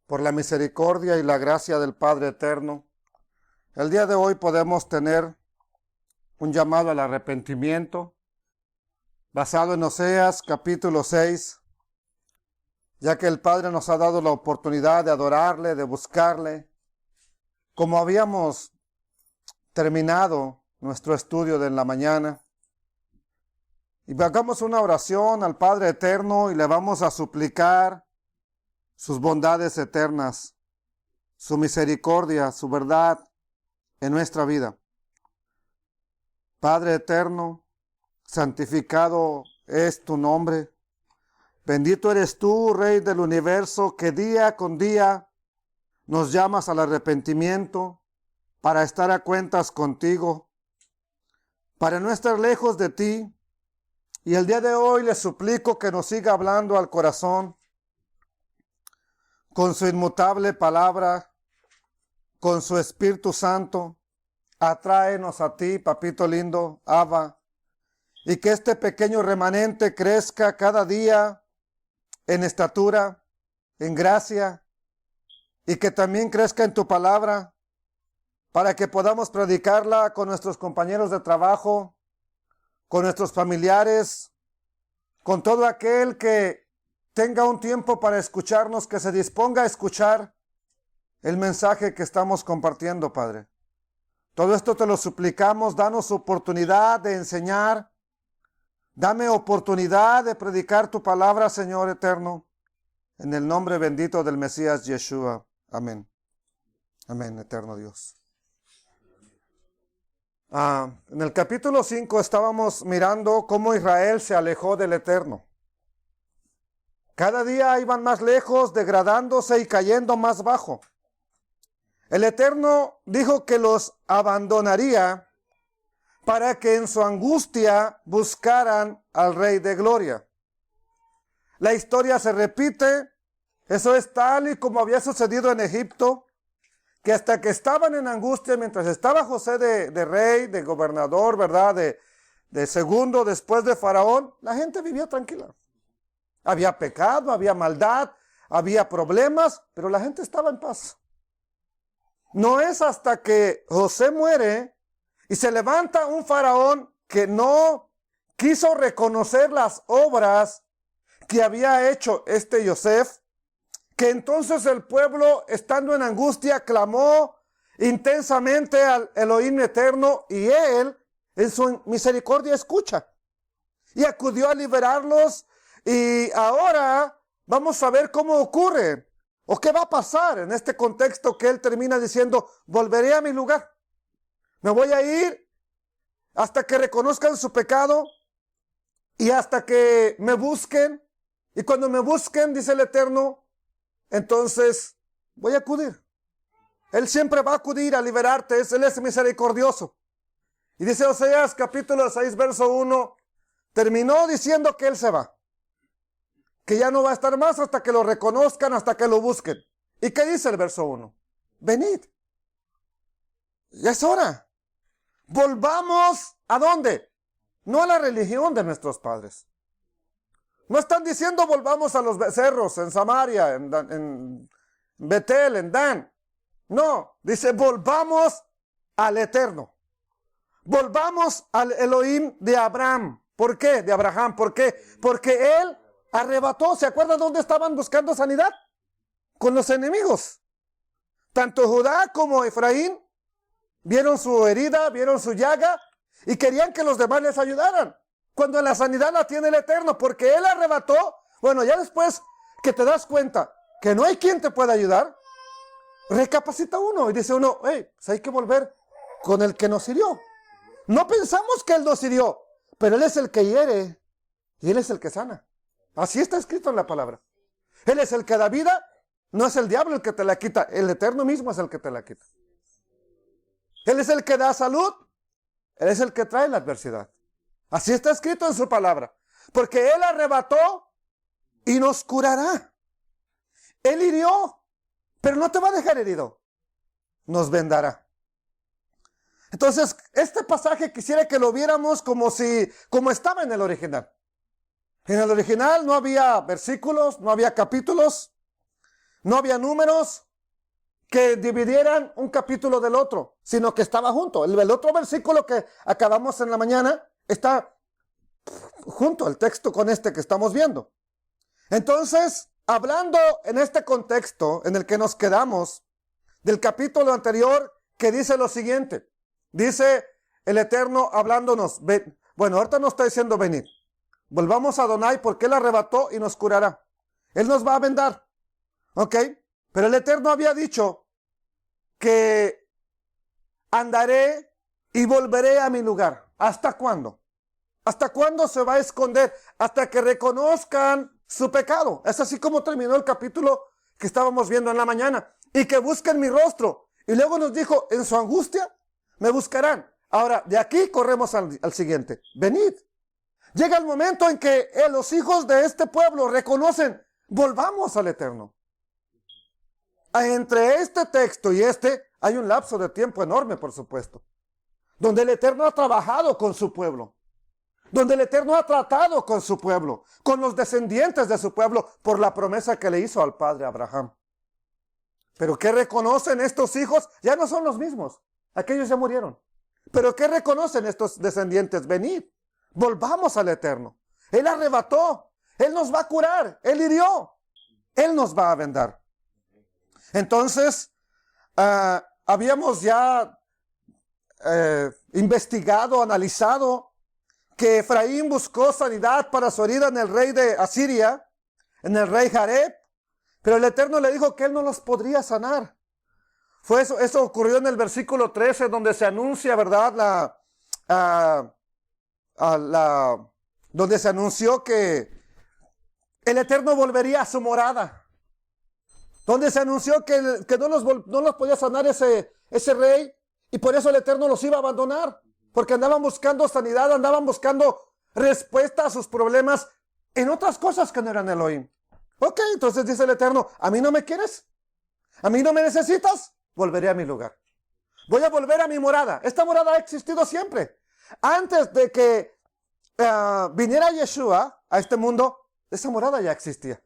por la misericordia y la gracia del Padre Eterno, el día de hoy podemos tener un llamado al arrepentimiento basado en Oseas capítulo 6, ya que el Padre nos ha dado la oportunidad de adorarle, de buscarle. Como habíamos terminado nuestro estudio de la mañana, y hagamos una oración al Padre Eterno y le vamos a suplicar sus bondades eternas, su misericordia, su verdad en nuestra vida. Padre Eterno, santificado es tu nombre. Bendito eres tú, Rey del universo, que día con día nos llamas al arrepentimiento para estar a cuentas contigo, para no estar lejos de ti. Y el día de hoy le suplico que nos siga hablando al corazón con su inmutable palabra, con su Espíritu Santo. Atráenos a ti, papito lindo, Abba, y que este pequeño remanente crezca cada día en estatura, en gracia, y que también crezca en tu palabra, para que podamos predicarla con nuestros compañeros de trabajo, con nuestros familiares, con todo aquel que tenga un tiempo para escucharnos, que se disponga a escuchar el mensaje que estamos compartiendo, Padre. Todo esto te lo suplicamos, danos oportunidad de enseñar, dame oportunidad de predicar tu palabra, Señor eterno, en el nombre bendito del Mesías Yeshua. Amén. Amén, eterno Dios. En el capítulo 5 estábamos mirando cómo Israel se alejó del Eterno. Cada día iban más lejos, degradándose y cayendo más bajo. El Eterno dijo que los abandonaría para que en su angustia buscaran al Rey de Gloria. La historia se repite. Eso es tal y como había sucedido en Egipto, que hasta que estaban en angustia, mientras estaba José de rey, de gobernador, ¿verdad? De segundo después de Faraón, la gente vivía tranquila. Había pecado, había maldad, había problemas, pero la gente estaba en paz. No es hasta que José muere y se levanta un faraón que no quiso reconocer las obras que había hecho este Yosef, que entonces el pueblo, estando en angustia, clamó intensamente al Elohim eterno, y él, en su misericordia, escucha. Y acudió a liberarlos, y ahora vamos a ver cómo ocurre, o qué va a pasar en este contexto que él termina diciendo: volveré a mi lugar. Me voy a ir hasta que reconozcan su pecado y hasta que me busquen. Y cuando me busquen, dice el Eterno, entonces voy a acudir. Él siempre va a acudir a liberarte. Él es misericordioso. Y dice Oseas capítulo 6 verso 1, terminó diciendo que él se va, que ya no va a estar más hasta que lo reconozcan, hasta que lo busquen. ¿Y qué dice el verso 1? Venid. Ya es hora. Volvamos, ¿a dónde? No a la religión de nuestros padres. No están diciendo volvamos a los becerros en Samaria, en Betel, en Dan. No, dice volvamos al Eterno. Volvamos al Elohim de Abraham. ¿Por qué? De Abraham. ¿Por qué? Porque él arrebató. ¿Se acuerdan dónde estaban buscando sanidad? Con los enemigos. Tanto Judá como Efraín vieron su herida, vieron su llaga y querían que los demás les ayudaran. Cuando la sanidad la tiene el Eterno, porque él arrebató. Bueno, ya después que te das cuenta que no hay quien te pueda ayudar, recapacita uno y dice uno: hey, pues hay que volver con el que nos hirió. No pensamos que él nos hirió, pero él es el que hiere y él es el que sana. Así está escrito en la palabra. Él es el que da vida, no es el diablo el que te la quita, el Eterno mismo es el que te la quita. Él es el que da salud, él es el que trae la adversidad. Así está escrito en su palabra. Porque él arrebató y nos curará. Él hirió, pero no te va a dejar herido. Nos vendará. Entonces, este pasaje quisiera que lo viéramos como estaba en el original. En el original no había versículos, no había capítulos. No había números que dividieran un capítulo del otro, sino que estaba junto. El otro versículo que acabamos en la mañana está junto al texto con este que estamos viendo. Entonces, hablando en este contexto en el que nos quedamos, del capítulo anterior, que dice lo siguiente. Dice el Eterno hablándonos. Bueno, ahorita nos está diciendo venid. Volvamos a Adonai porque Él arrebató y nos curará. Él nos va a vendar. ¿Ok? Pero el Eterno había dicho que andaré y volveré a mi lugar. ¿Hasta cuándo? ¿Hasta cuándo se va a esconder? Hasta que reconozcan su pecado. Es así como terminó el capítulo que estábamos viendo en la mañana. Y que busquen mi rostro. Y luego nos dijo, en su angustia me buscarán. Ahora, de aquí corremos al siguiente. Venid. Llega el momento en que los hijos de este pueblo reconocen, volvamos al Eterno. Entre este texto y este hay un lapso de tiempo enorme, por supuesto. Donde el Eterno ha trabajado con su pueblo. Donde el Eterno ha tratado con su pueblo. Con los descendientes de su pueblo por la promesa que le hizo al padre Abraham. Pero ¿qué reconocen estos hijos? Ya no son los mismos. Aquellos ya murieron. Pero ¿qué reconocen estos descendientes? Venid, volvamos al Eterno. Él arrebató. Él nos va a curar. Él hirió. Él nos va a vendar. Entonces, habíamos ya investigado, analizado que Efraín buscó sanidad para su herida en el rey de Asiria, en el rey Jareb. Pero el Eterno le dijo que él no los podría sanar. Eso ocurrió en el versículo 13, donde se anuncia, ¿verdad? Donde se anunció que el Eterno volvería a su morada. Donde se anunció que no los podía sanar ese rey. Y por eso el Eterno los iba a abandonar. Porque andaban buscando sanidad, andaban buscando respuesta a sus problemas en otras cosas que no eran Elohim. Ok, entonces dice el Eterno, ¿a mí no me quieres? ¿A mí no me necesitas? Volveré a mi lugar. Voy a volver a mi morada. Esta morada ha existido siempre. Antes de que viniera Yeshua a este mundo, esa morada ya existía.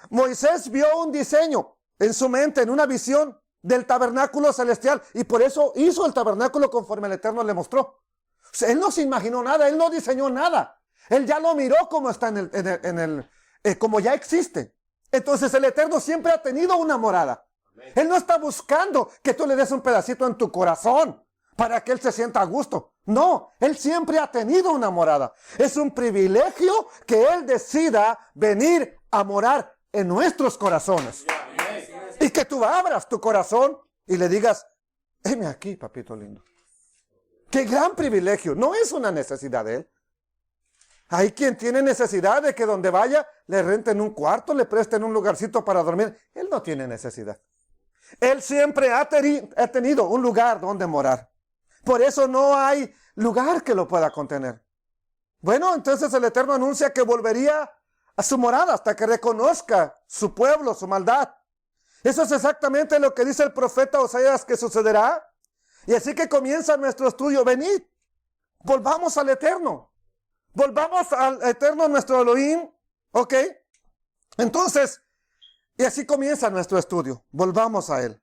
Moisés vio un diseño en su mente, en una visión del tabernáculo celestial, y por eso hizo el tabernáculo conforme el Eterno le mostró. O sea, él no se imaginó nada, él no diseñó nada. Él ya lo miró como está como ya existe. Entonces el Eterno siempre ha tenido una morada. Él no está buscando que tú le des un pedacito en tu corazón para que Él se sienta a gusto. No, Él siempre ha tenido una morada. Es un privilegio que Él decida venir a morar en nuestros corazones. Y que tú abras tu corazón y le digas, heme aquí, papito lindo. Qué gran privilegio. No es una necesidad de Él. Hay quien tiene necesidad de que donde vaya le renten un cuarto, le presten un lugarcito para dormir. Él no tiene necesidad. Él siempre ha tenido un lugar donde morar. Por eso no hay lugar que lo pueda contener. Bueno, entonces el Eterno anuncia que volvería a su morada hasta que reconozca su pueblo, su maldad. Eso es exactamente lo que dice el profeta Oseas que sucederá. Y así que comienza nuestro estudio. Venid, volvamos al Eterno. Volvamos al Eterno, nuestro Elohim. ¿Ok? Entonces, y así comienza nuestro estudio. Volvamos a Él.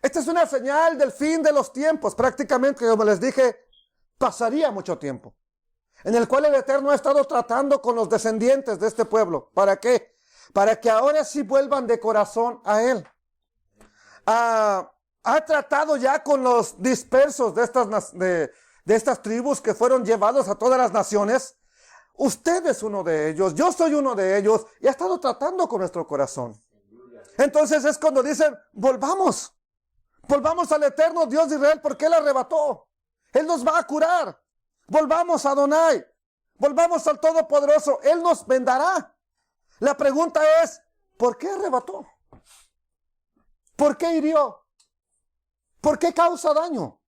Esta es una señal del fin de los tiempos. Prácticamente, como les dije, pasaría mucho tiempo. En el cual el Eterno ha estado tratando con los descendientes de este pueblo. ¿Para qué? Para que ahora sí vuelvan de corazón a Él. Ha tratado ya con los dispersos de estas tribus que fueron llevados a todas las naciones. Usted es uno de ellos, yo soy uno de ellos, y ha estado tratando con nuestro corazón. Entonces es cuando dicen, volvamos al Eterno Dios de Israel, porque Él arrebató. Él nos va a curar. Volvamos a Adonai, volvamos al Todopoderoso, Él nos vendará. La pregunta es, ¿por qué arrebató? ¿Por qué hirió? ¿Por qué causa daño?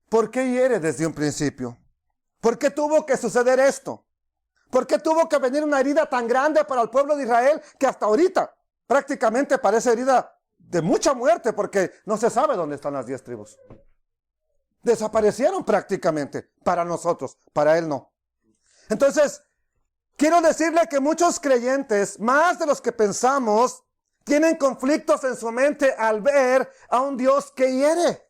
¿Por qué hiere desde un principio? ¿Por qué tuvo que suceder esto? ¿Por qué tuvo que venir una herida tan grande para el pueblo de Israel que hasta ahorita prácticamente parece herida de mucha muerte porque no se sabe dónde están las 10 tribus? Desaparecieron prácticamente para nosotros, para Él no. Entonces, quiero decirle que muchos creyentes, más de los que pensamos, tienen conflictos en su mente al ver a un Dios que hiere,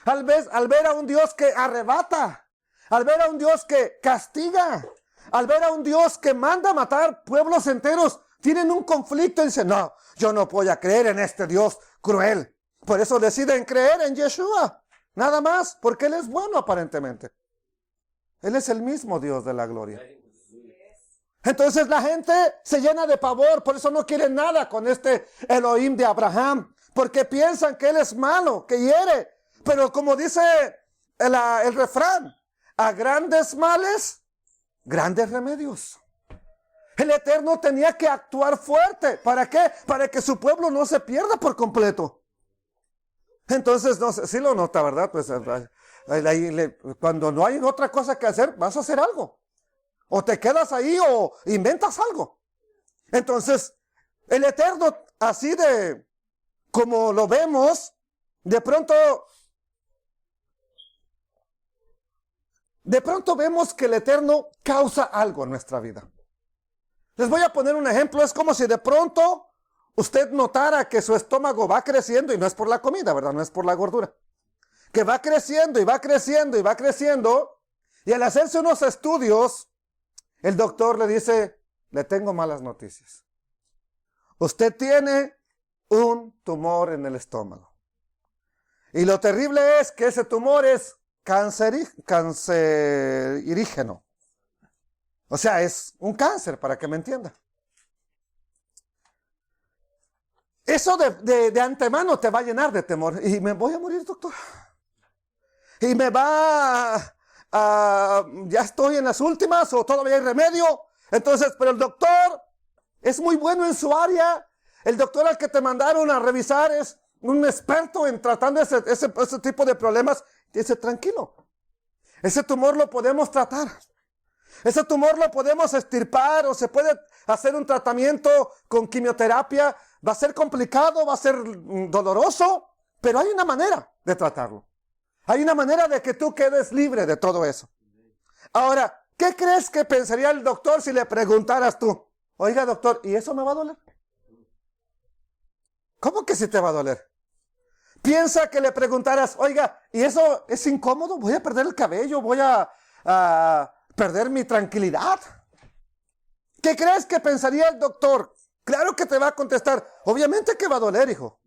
al ver a un Dios que arrebata, al ver a un Dios que castiga, al ver a un Dios que manda a matar pueblos enteros. Tienen un conflicto y dicen, no, yo no voy a creer en este Dios cruel. Por eso deciden creer en Yeshua, nada más, porque Él es bueno aparentemente. Él es el mismo Dios de la gloria. Entonces la gente se llena de pavor, por eso no quieren nada con este Elohim de Abraham, porque piensan que Él es malo, que hiere. Pero como dice el refrán, a grandes males, grandes remedios. El Eterno tenía que actuar fuerte. ¿Para qué? Para que su pueblo no se pierda por completo. Entonces, no sé, sí lo nota, ¿verdad? Pues cuando no hay otra cosa que hacer, vas a hacer algo. O te quedas ahí o inventas algo. Entonces, el Eterno, así de como lo vemos, de pronto vemos que el Eterno causa algo en nuestra vida. Les voy a poner un ejemplo. Es como si de pronto usted notara que su estómago va creciendo, y no es por la comida, ¿verdad? No es por la gordura. Que va creciendo y va creciendo y va creciendo, y al hacerse unos estudios, el doctor le dice, le tengo malas noticias. Usted tiene un tumor en el estómago. Y lo terrible es que ese tumor es cancerígeno. O sea, es un cáncer, para que me entienda. Eso de antemano te va a llenar de temor. Y me voy a morir, doctor. Y me va ya estoy en las últimas, o todavía hay remedio. Entonces, pero el doctor es muy bueno en su área. El doctor al que te mandaron a revisar es un experto en tratando ese tipo de problemas. Dice, tranquilo. Ese tumor lo podemos tratar. Ese tumor lo podemos extirpar, o se puede hacer un tratamiento con quimioterapia. Va a ser complicado, va a ser doloroso, pero hay una manera de tratarlo. Hay una manera de que tú quedes libre de todo eso. Ahora, ¿qué crees que pensaría el doctor si le preguntaras tú? Oiga, doctor, ¿y eso me va a doler? ¿Cómo que sí te va a doler? Piensa que le preguntaras, oiga, ¿y eso es incómodo? ¿Voy a perder el cabello? ¿Voy a perder mi tranquilidad? ¿Qué crees que pensaría el doctor? Claro que te va a contestar, obviamente que va a doler, hijo.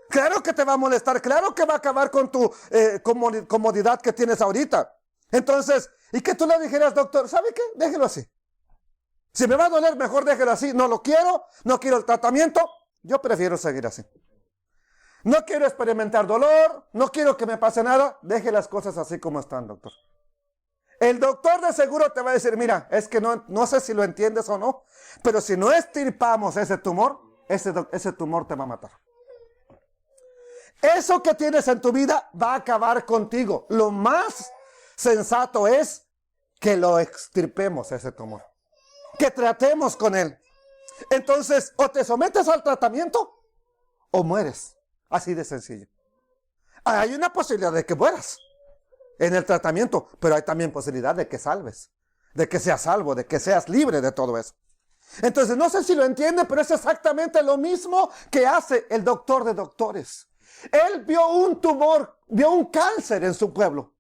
Claro que te va a molestar, claro que va a acabar con tu comodidad que tienes ahorita. Entonces, y que tú le dijeras, doctor, ¿sabe qué? Déjelo así. Si me va a doler, mejor déjelo así. No lo quiero, no quiero el tratamiento, yo prefiero seguir así. No quiero experimentar dolor, no quiero que me pase nada, deje las cosas así como están, doctor. El doctor de seguro te va a decir, mira, es que no sé si lo entiendes o no, pero si no extirpamos ese tumor, ese tumor te va a matar. Eso que tienes en tu vida va a acabar contigo. Lo más sensato es que lo extirpemos ese tumor, que tratemos con él. Entonces, o te sometes al tratamiento o mueres. Así de sencillo. Hay una posibilidad de que mueras en el tratamiento, pero hay también posibilidad de que salves, de que seas salvo, de que seas libre de todo eso. Entonces, no sé si lo entiende, pero es exactamente lo mismo que hace el doctor de doctores. Él vio un tumor, vio un cáncer en su pueblo.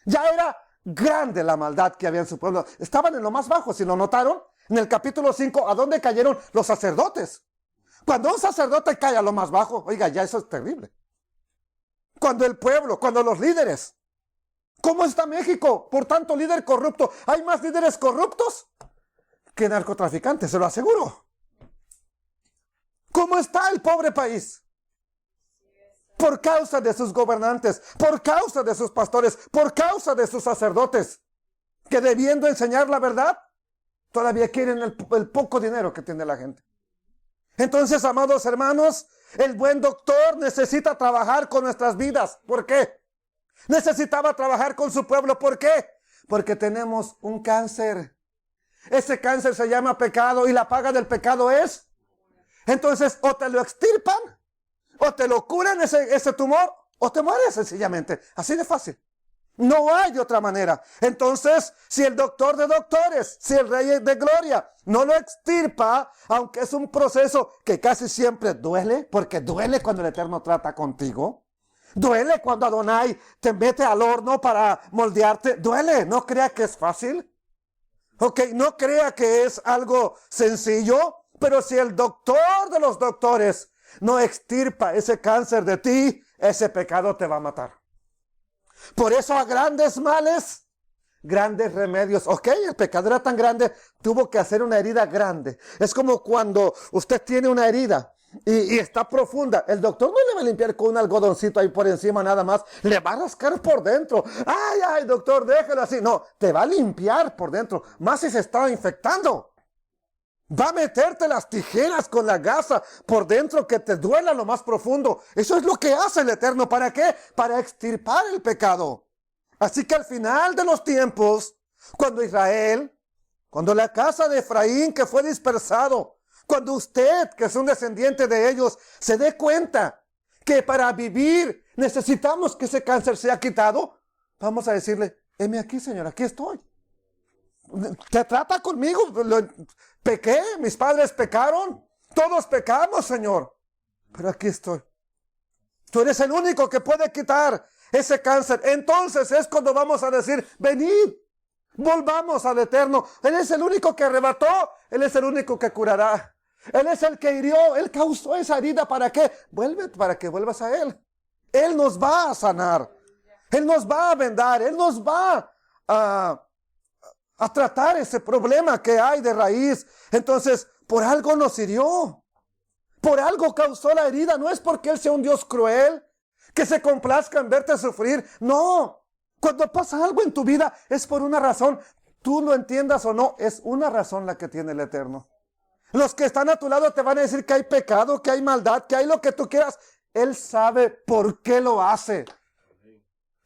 Ya era grande la maldad que había en su pueblo. Estaban en lo más bajo, si lo notaron, en el capítulo 5, ¿a dónde cayeron los sacerdotes? Cuando un sacerdote cae a lo más bajo, oiga, ya eso es terrible. Cuando el pueblo, cuando los líderes. ¿Cómo está México? Por tanto, líder corrupto. ¿Hay más líderes corruptos que narcotraficantes? Se lo aseguro. ¿Cómo está el pobre país? Por causa de sus gobernantes, por causa de sus pastores, por causa de sus sacerdotes, que debiendo enseñar la verdad, todavía quieren el poco dinero que tiene la gente. Entonces, amados hermanos, el buen doctor necesita trabajar con nuestras vidas. ¿Por qué? Necesitaba trabajar con su pueblo. ¿Por qué? Porque tenemos un cáncer. Ese cáncer se llama pecado y la paga del pecado es. Entonces, o te lo extirpan, o te lo curan ese tumor, o te mueres sencillamente. Así de fácil. No hay de otra manera. Entonces, si el doctor de doctores, si el Rey de Gloria no lo extirpa, aunque es un proceso que casi siempre duele, porque duele cuando el Eterno trata contigo. Duele cuando Adonai te mete al horno para moldearte. Duele, no crea que es fácil. Ok, no crea que es algo sencillo. Pero si el doctor de los doctores no extirpa ese cáncer de ti, ese pecado te va a matar. Por eso a grandes males, grandes remedios. Ok, el pecado era tan grande, tuvo que hacer una herida grande. Es como cuando usted tiene una herida y está profunda. El doctor no le va a limpiar con un algodoncito ahí por encima nada más. Le va a rascar por dentro. Ay, doctor, déjelo así. No, te va a limpiar por dentro. Más si se está infectando. Va a meterte las tijeras con la gasa por dentro que te duela lo más profundo. Eso es lo que hace el Eterno. ¿Para qué? Para extirpar el pecado. Así que al final de los tiempos, cuando la casa de Efraín que fue dispersado, cuando usted, que es un descendiente de ellos, se dé cuenta que para vivir necesitamos que ese cáncer sea quitado, vamos a decirle, heme aquí, Señor, aquí estoy. Te trata conmigo, pequé, mis padres pecaron, todos pecamos, Señor, pero aquí estoy. Tú eres el único que puede quitar ese cáncer. Entonces es cuando vamos a decir, venid, volvamos al Eterno. Él es el único que arrebató, Él es el único que curará. Él es el que hirió, Él causó esa herida. ¿Para qué? Vuelve, para que vuelvas a Él. Él nos va a sanar, Él nos va a vendar, Él nos va a tratar ese problema que hay de raíz. Entonces, por algo nos hirió. Por algo causó la herida. No es porque Él sea un Dios cruel, que se complazca en verte sufrir. No. Cuando pasa algo en tu vida, es por una razón. Tú lo entiendas o no, es una razón la que tiene el Eterno. Los que están a tu lado te van a decir que hay pecado, que hay maldad, que hay lo que tú quieras. Él sabe por qué lo hace.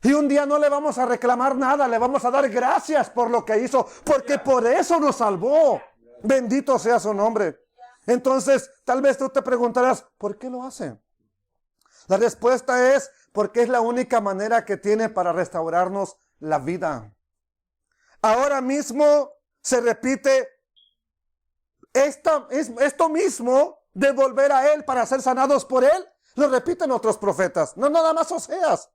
Y un día no le vamos a reclamar nada, le vamos a dar gracias por lo que hizo, porque por eso nos salvó. Bendito sea su nombre. Entonces, tal vez tú te preguntarás, ¿por qué lo hace? La respuesta es, porque es la única manera que tiene para restaurarnos la vida. Ahora mismo se repite esto mismo de volver a Él para ser sanados por Él. Lo repiten otros profetas, no nada más Oseas.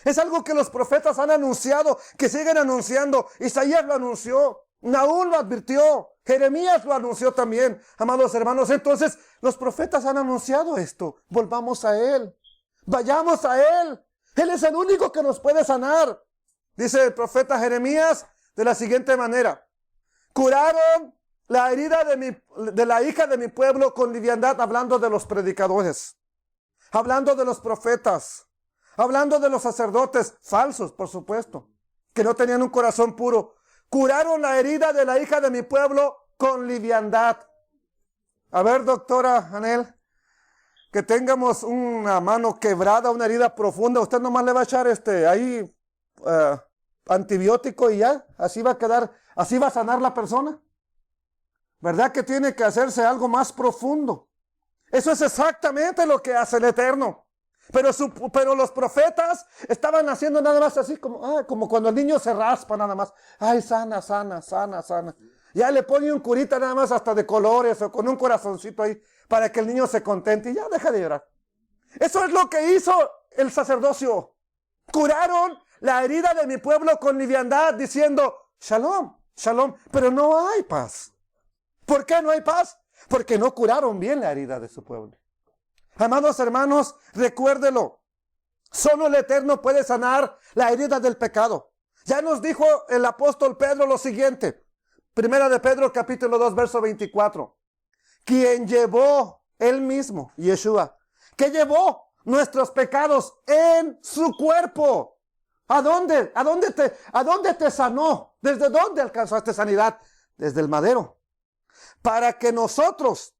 Es algo que los profetas han anunciado, que siguen anunciando. Isaías lo anunció, Nahum lo advirtió, Jeremías lo anunció también, amados hermanos. Entonces, los profetas han anunciado esto. Volvamos a Él, vayamos a Él. Él es el único que nos puede sanar. Dice el profeta Jeremías de la siguiente manera: curaron la herida de la hija de mi pueblo con liviandad, hablando de los predicadores, hablando de los profetas, hablando de los sacerdotes falsos, por supuesto, que no tenían un corazón puro. Curaron la herida de la hija de mi pueblo con liviandad. A ver, doctora Anel, que tengamos una mano quebrada, una herida profunda, usted nomás le va a echar antibiótico y ya, así va a quedar, así va a sanar la persona. ¿Verdad que tiene que hacerse algo más profundo? Eso es exactamente lo que hace el Eterno. Pero los profetas estaban haciendo nada más así como cuando el niño se raspa nada más. Ay, sana, sana, sana, sana. Ya le pone un curita nada más hasta de colores o con un corazoncito ahí para que el niño se contente y ya deja de llorar. Eso es lo que hizo el sacerdocio. Curaron la herida de mi pueblo con liviandad diciendo, shalom, shalom, pero no hay paz. ¿Por qué no hay paz? Porque no curaron bien la herida de su pueblo. Amados hermanos, recuérdelo. Solo el Eterno puede sanar la herida del pecado. Ya nos dijo el apóstol Pedro lo siguiente. Primera de Pedro, capítulo 2, verso 24. Quien llevó él mismo, Yeshua, que llevó nuestros pecados en su cuerpo. ¿A dónde? ¿A dónde te sanó? ¿Desde dónde alcanzaste sanidad? Desde el madero. Para que nosotros,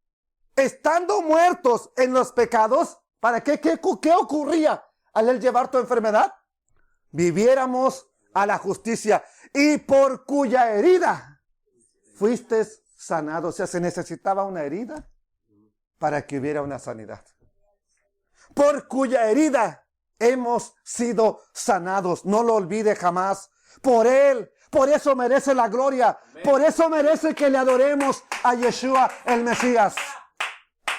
estando muertos en los pecados, ¿para qué? ¿Qué ocurría al él llevar tu enfermedad? Viviéramos a la justicia, y por cuya herida fuiste sanado. O sea, se necesitaba una herida para que hubiera una sanidad. Por cuya herida hemos sido sanados. No lo olvide jamás. Por Él, por eso merece la gloria. Por eso merece que le adoremos a Yeshua el Mesías.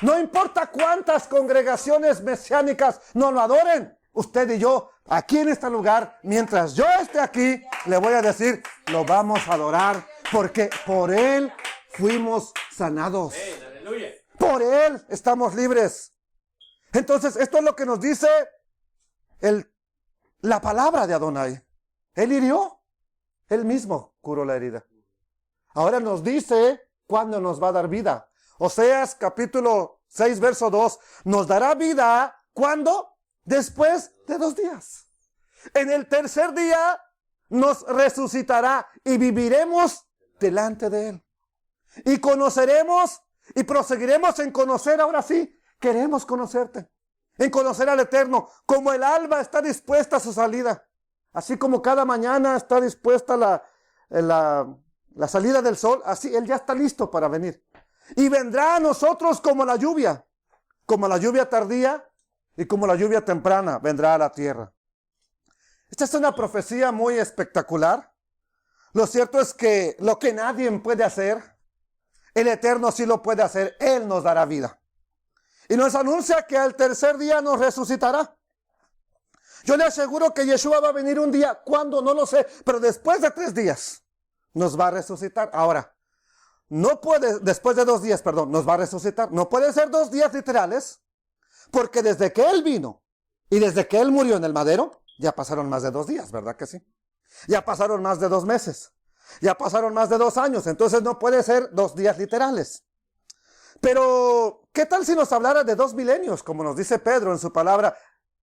No importa cuántas congregaciones mesiánicas nos lo adoren. Usted y yo, aquí en este lugar, mientras yo esté aquí, le voy a decir, lo vamos a adorar. Porque por Él fuimos sanados. Por Él estamos libres. Entonces, esto es lo que nos dice la palabra de Adonai. Él hirió. Él mismo curó la herida. Ahora nos dice cuándo nos va a dar vida. Oseas capítulo 6, verso 2. Nos dará vida, ¿cuándo? Después de 2 días. En el tercer día nos resucitará y viviremos delante de Él. Y conoceremos y proseguiremos en conocer, ahora sí, queremos conocerte. En conocer al Eterno, como el alba está dispuesta a su salida. Así como cada mañana está dispuesta la salida del sol, así Él ya está listo para venir. Y vendrá a nosotros como la lluvia tardía y como la lluvia temprana vendrá a la tierra. Esta es una profecía muy espectacular. Lo cierto es que lo que nadie puede hacer, el Eterno sí lo puede hacer. Él nos dará vida. Y nos anuncia que al tercer día nos resucitará. Yo le aseguro que Yeshua va a venir un día, ¿cuándo? No lo sé, pero después de 3 días nos va a resucitar. Ahora, no puede, después de 2 días, perdón, nos va a resucitar. No puede ser 2 días literales, porque desde que Él vino y desde que Él murió en el madero, ya pasaron más de 2 días, ¿verdad que sí? Ya pasaron más de 2 meses, ya pasaron más de 2 años, entonces no puede ser 2 días literales. Pero, ¿qué tal si nos hablara de 2 milenios, como nos dice Pedro en su palabra?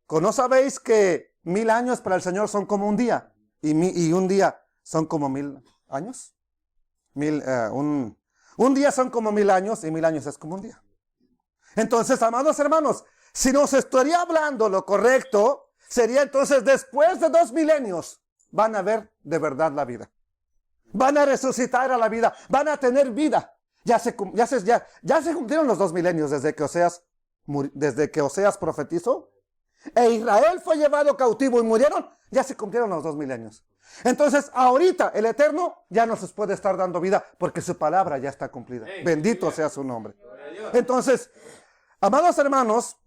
¿No sabéis que 1000 años para el Señor son como un día? Y un día son como 1000 años. Un día son como 1000 años y 1000 años es como un día. Entonces, amados hermanos, si nos estaría hablando lo correcto, sería entonces después de 2 milenios van a ver de verdad la vida. Van a resucitar a la vida, van a tener vida. Ya se cumplieron los 2 milenios desde que Oseas profetizó. E Israel fue llevado cautivo y murieron, ya se cumplieron los 2 milenios. Entonces, ahorita el Eterno ya nos puede estar dando vida porque su palabra ya está cumplida. Bendito sea su nombre. Entonces, amados hermanos,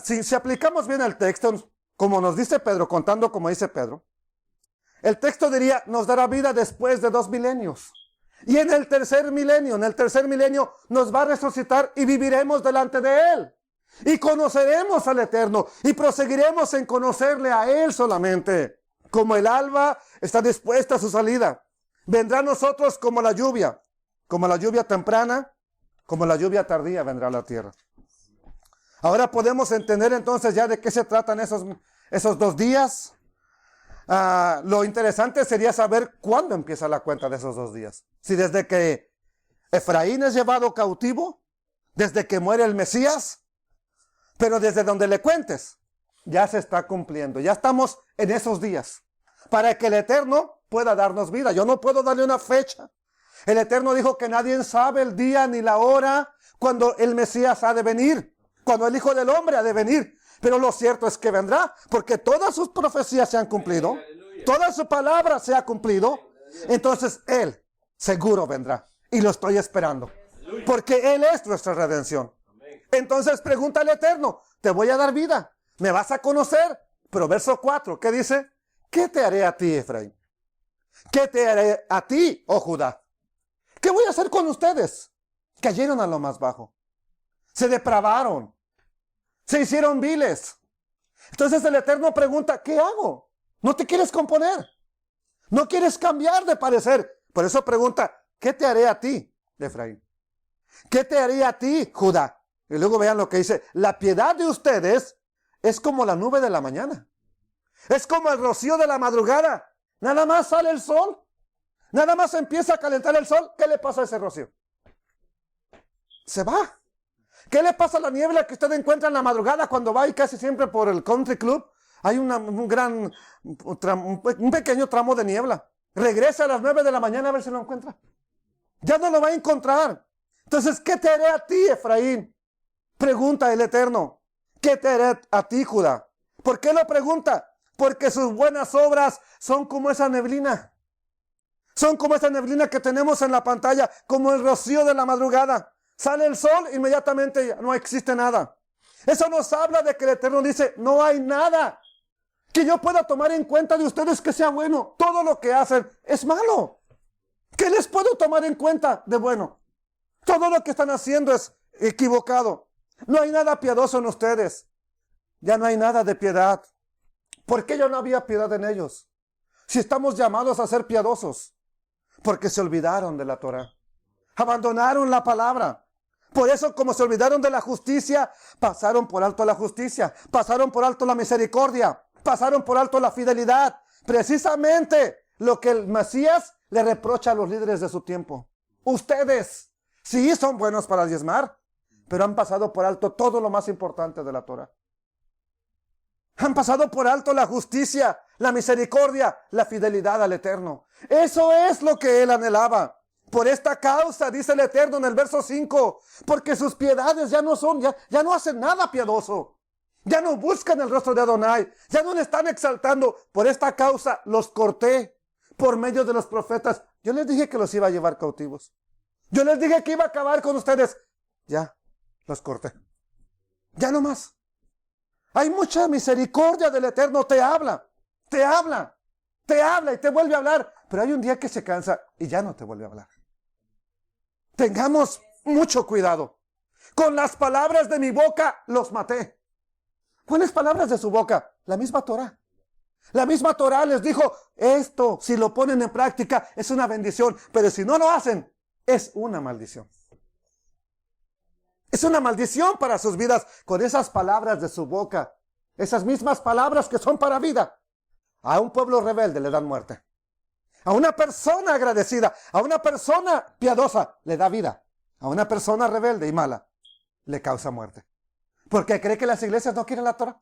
si aplicamos bien el texto, como nos dice Pedro, contando como dice Pedro, el texto diría, nos dará vida después de 2 milenios. Y en el tercer milenio nos va a resucitar y viviremos delante de Él. Y conoceremos al Eterno y proseguiremos en conocerle a Él solamente. Como el alba está dispuesta a su salida, vendrá a nosotros como la lluvia temprana, como la lluvia tardía vendrá a la tierra. Ahora podemos entender entonces ya de qué se tratan esos 2 días. Lo interesante sería saber cuándo empieza la cuenta de esos 2 días. Si desde que Efraín es llevado cautivo, desde que muere el Mesías, pero desde donde le cuentes, ya se está cumpliendo. Ya estamos en esos días. Para que el Eterno pueda darnos vida. Yo no puedo darle una fecha. El Eterno dijo que nadie sabe el día ni la hora cuando el Mesías ha de venir. Cuando el Hijo del Hombre ha de venir. Pero lo cierto es que vendrá. Porque todas sus profecías se han cumplido. Toda su palabra se ha cumplido. Entonces Él seguro vendrá. Y lo estoy esperando. Porque Él es nuestra redención. Entonces pregunta al Eterno, te voy a dar vida, me vas a conocer. Pero verso 4, ¿qué dice? ¿Qué te haré a ti, Efraín? ¿Qué te haré a ti, oh Judá? ¿Qué voy a hacer con ustedes? Cayeron a lo más bajo, se depravaron, se hicieron viles. Entonces el Eterno pregunta, ¿qué hago? ¿No te quieres componer? ¿No quieres cambiar de parecer? Por eso pregunta, ¿qué te haré a ti, Efraín? ¿Qué te haré a ti, Judá? Y luego vean lo que dice, la piedad de ustedes es como la nube de la mañana. Es como el rocío de la madrugada. Nada más sale el sol. Nada más empieza a calentar el sol. ¿Qué le pasa a ese rocío? Se va. ¿Qué le pasa a la niebla que usted encuentra en la madrugada cuando va y casi siempre por el country club? Hay un pequeño tramo de niebla. Regresa a las 9 de la mañana a ver si lo encuentra. Ya no lo va a encontrar. Entonces, ¿qué te haré a ti, Efraín? Pregunta el Eterno. ¿Qué te haré a ti, Judá? ¿Por qué lo pregunta? Porque sus buenas obras son como esa neblina. Son como esa neblina que tenemos en la pantalla, como el rocío de la madrugada. Sale el sol, inmediatamente ya no existe nada. Eso nos habla de que el Eterno dice, no hay nada que yo pueda tomar en cuenta de ustedes que sea bueno. Todo lo que hacen es malo. ¿Qué les puedo tomar en cuenta de bueno? Todo lo que están haciendo es equivocado. No hay nada piadoso en ustedes. Ya no hay nada de piedad. ¿Por qué ya no había piedad en ellos? Si estamos llamados a ser piadosos. Porque se olvidaron de la Torah. Abandonaron la palabra. Por eso, como se olvidaron de la justicia, pasaron por alto la justicia. Pasaron por alto la misericordia. Pasaron por alto la fidelidad. Precisamente lo que el Mesías le reprocha a los líderes de su tiempo. Ustedes, sí son buenos para diezmar, pero han pasado por alto todo lo más importante de la Torah. Han pasado por alto la justicia, la misericordia, la fidelidad al Eterno. Eso es lo que él anhelaba. Por esta causa, dice el Eterno en el verso 5, porque sus piedades ya no hacen nada piadoso. Ya no buscan el rostro de Adonai, ya no le están exaltando. Por esta causa los corté por medio de los profetas. Yo les dije que los iba a llevar cautivos. Yo les dije que iba a acabar con ustedes. Ya, los corté. Ya no más. Hay mucha misericordia del Eterno, te habla y te vuelve a hablar. Pero hay un día que se cansa y ya no te vuelve a hablar. Tengamos mucho cuidado. Con las palabras de mi boca los maté. ¿Cuáles palabras de su boca? La misma Torah. La misma Torah les dijo, esto, si lo ponen en práctica, es una bendición. Pero si no lo hacen, es una maldición. Es una maldición para sus vidas con esas palabras de su boca. Esas mismas palabras que son para vida. A un pueblo rebelde le dan muerte. A una persona agradecida, a una persona piadosa, le da vida. A una persona rebelde y mala, le causa muerte. ¿Por qué cree que las iglesias no quieren la Torah?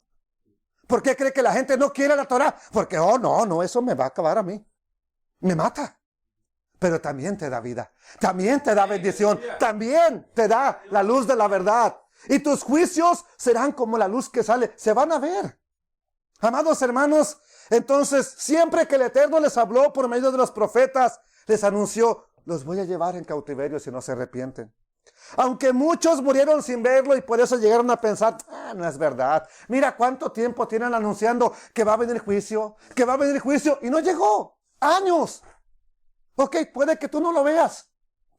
¿Por qué cree que la gente no quiere la Torah? Porque, no, eso me va a acabar a mí. Me mata. Pero también te da vida. También te da bendición. También te da la luz de la verdad. Y tus juicios serán como la luz que sale. Se van a ver. Amados hermanos, entonces, siempre que el Eterno les habló por medio de los profetas, les anunció, los voy a llevar en cautiverio si no se arrepienten. Aunque muchos murieron sin verlo y por eso llegaron a pensar, no es verdad. Mira cuánto tiempo tienen anunciando que va a venir juicio, y no llegó. Años. Ok, puede que tú no lo veas,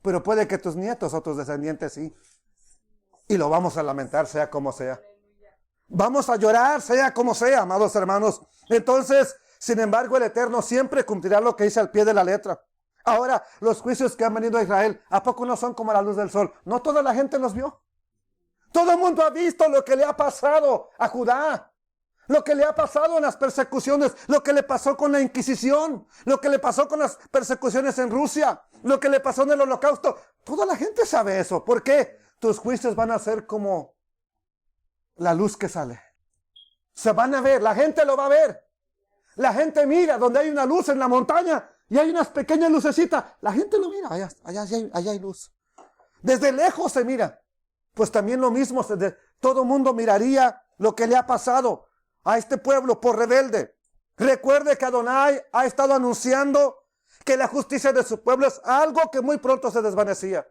pero puede que tus nietos o tus descendientes sí. Y lo vamos a lamentar, sea como sea. Vamos a llorar, sea como sea, amados hermanos. Entonces, sin embargo, el Eterno siempre cumplirá lo que dice al pie de la letra. Ahora, los juicios que han venido a Israel, ¿a poco no son como la luz del sol? No toda la gente los vio. Todo el mundo ha visto lo que le ha pasado a Judá. Lo que le ha pasado en las persecuciones, lo que le pasó con la Inquisición, lo que le pasó con las persecuciones en Rusia, lo que le pasó en el Holocausto. Toda la gente sabe eso. ¿Por qué? Tus juicios van a ser como la luz que sale. Se van a ver, la gente lo va a ver. La gente mira donde hay una luz en la montaña y hay unas pequeñas lucecitas. La gente lo mira, allá hay luz. Desde lejos se mira. Pues también lo mismo, todo mundo miraría lo que le ha pasado a este pueblo por rebelde. Recuerde que Adonai ha estado anunciando que la justicia de su pueblo es algo que muy pronto se desvanecía.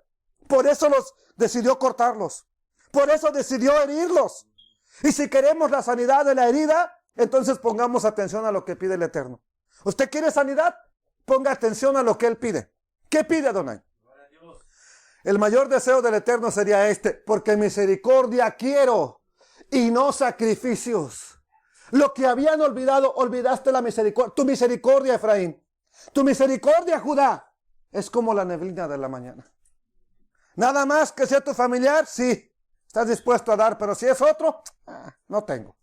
Por eso decidió cortarlos. Por eso decidió herirlos. Y si queremos la sanidad de la herida, entonces pongamos atención a lo que pide el Eterno. ¿Usted quiere sanidad? Ponga atención a lo que Él pide. ¿Qué pide Adonai? El mayor deseo del Eterno sería este: porque misericordia quiero y no sacrificios. Lo que habían olvidado, olvidaste la misericordia. Tu misericordia, Efraín. Tu misericordia, Judá, es como la neblina de la mañana. Nada más que sea tu familiar, sí, estás dispuesto a dar, pero si es otro, no tengo.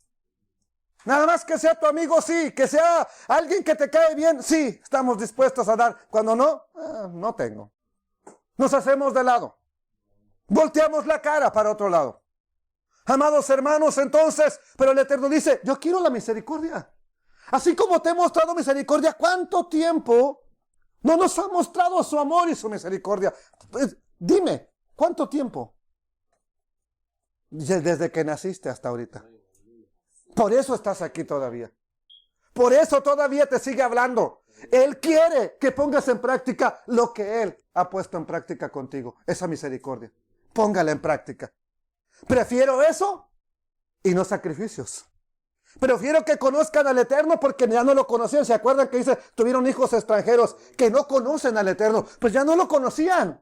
Nada más que sea tu amigo, sí, que sea alguien que te cae bien, sí, estamos dispuestos a dar. Cuando no, no tengo. Nos hacemos de lado. Volteamos la cara para otro lado. Amados hermanos, entonces, pero el Eterno dice, yo quiero la misericordia. Así como te he mostrado misericordia, ¿cuánto tiempo no nos ha mostrado su amor y su misericordia? Dime, ¿cuánto tiempo? Desde que naciste hasta ahorita. Por eso estás aquí todavía. Por eso todavía te sigue hablando. Él quiere que pongas en práctica lo que Él ha puesto en práctica contigo. Esa misericordia. Póngala en práctica. Prefiero eso y no sacrificios. Prefiero que conozcan al Eterno porque ya no lo conocían. ¿Se acuerdan que dice, tuvieron hijos extranjeros que no conocen al Eterno? Pues ya no lo conocían.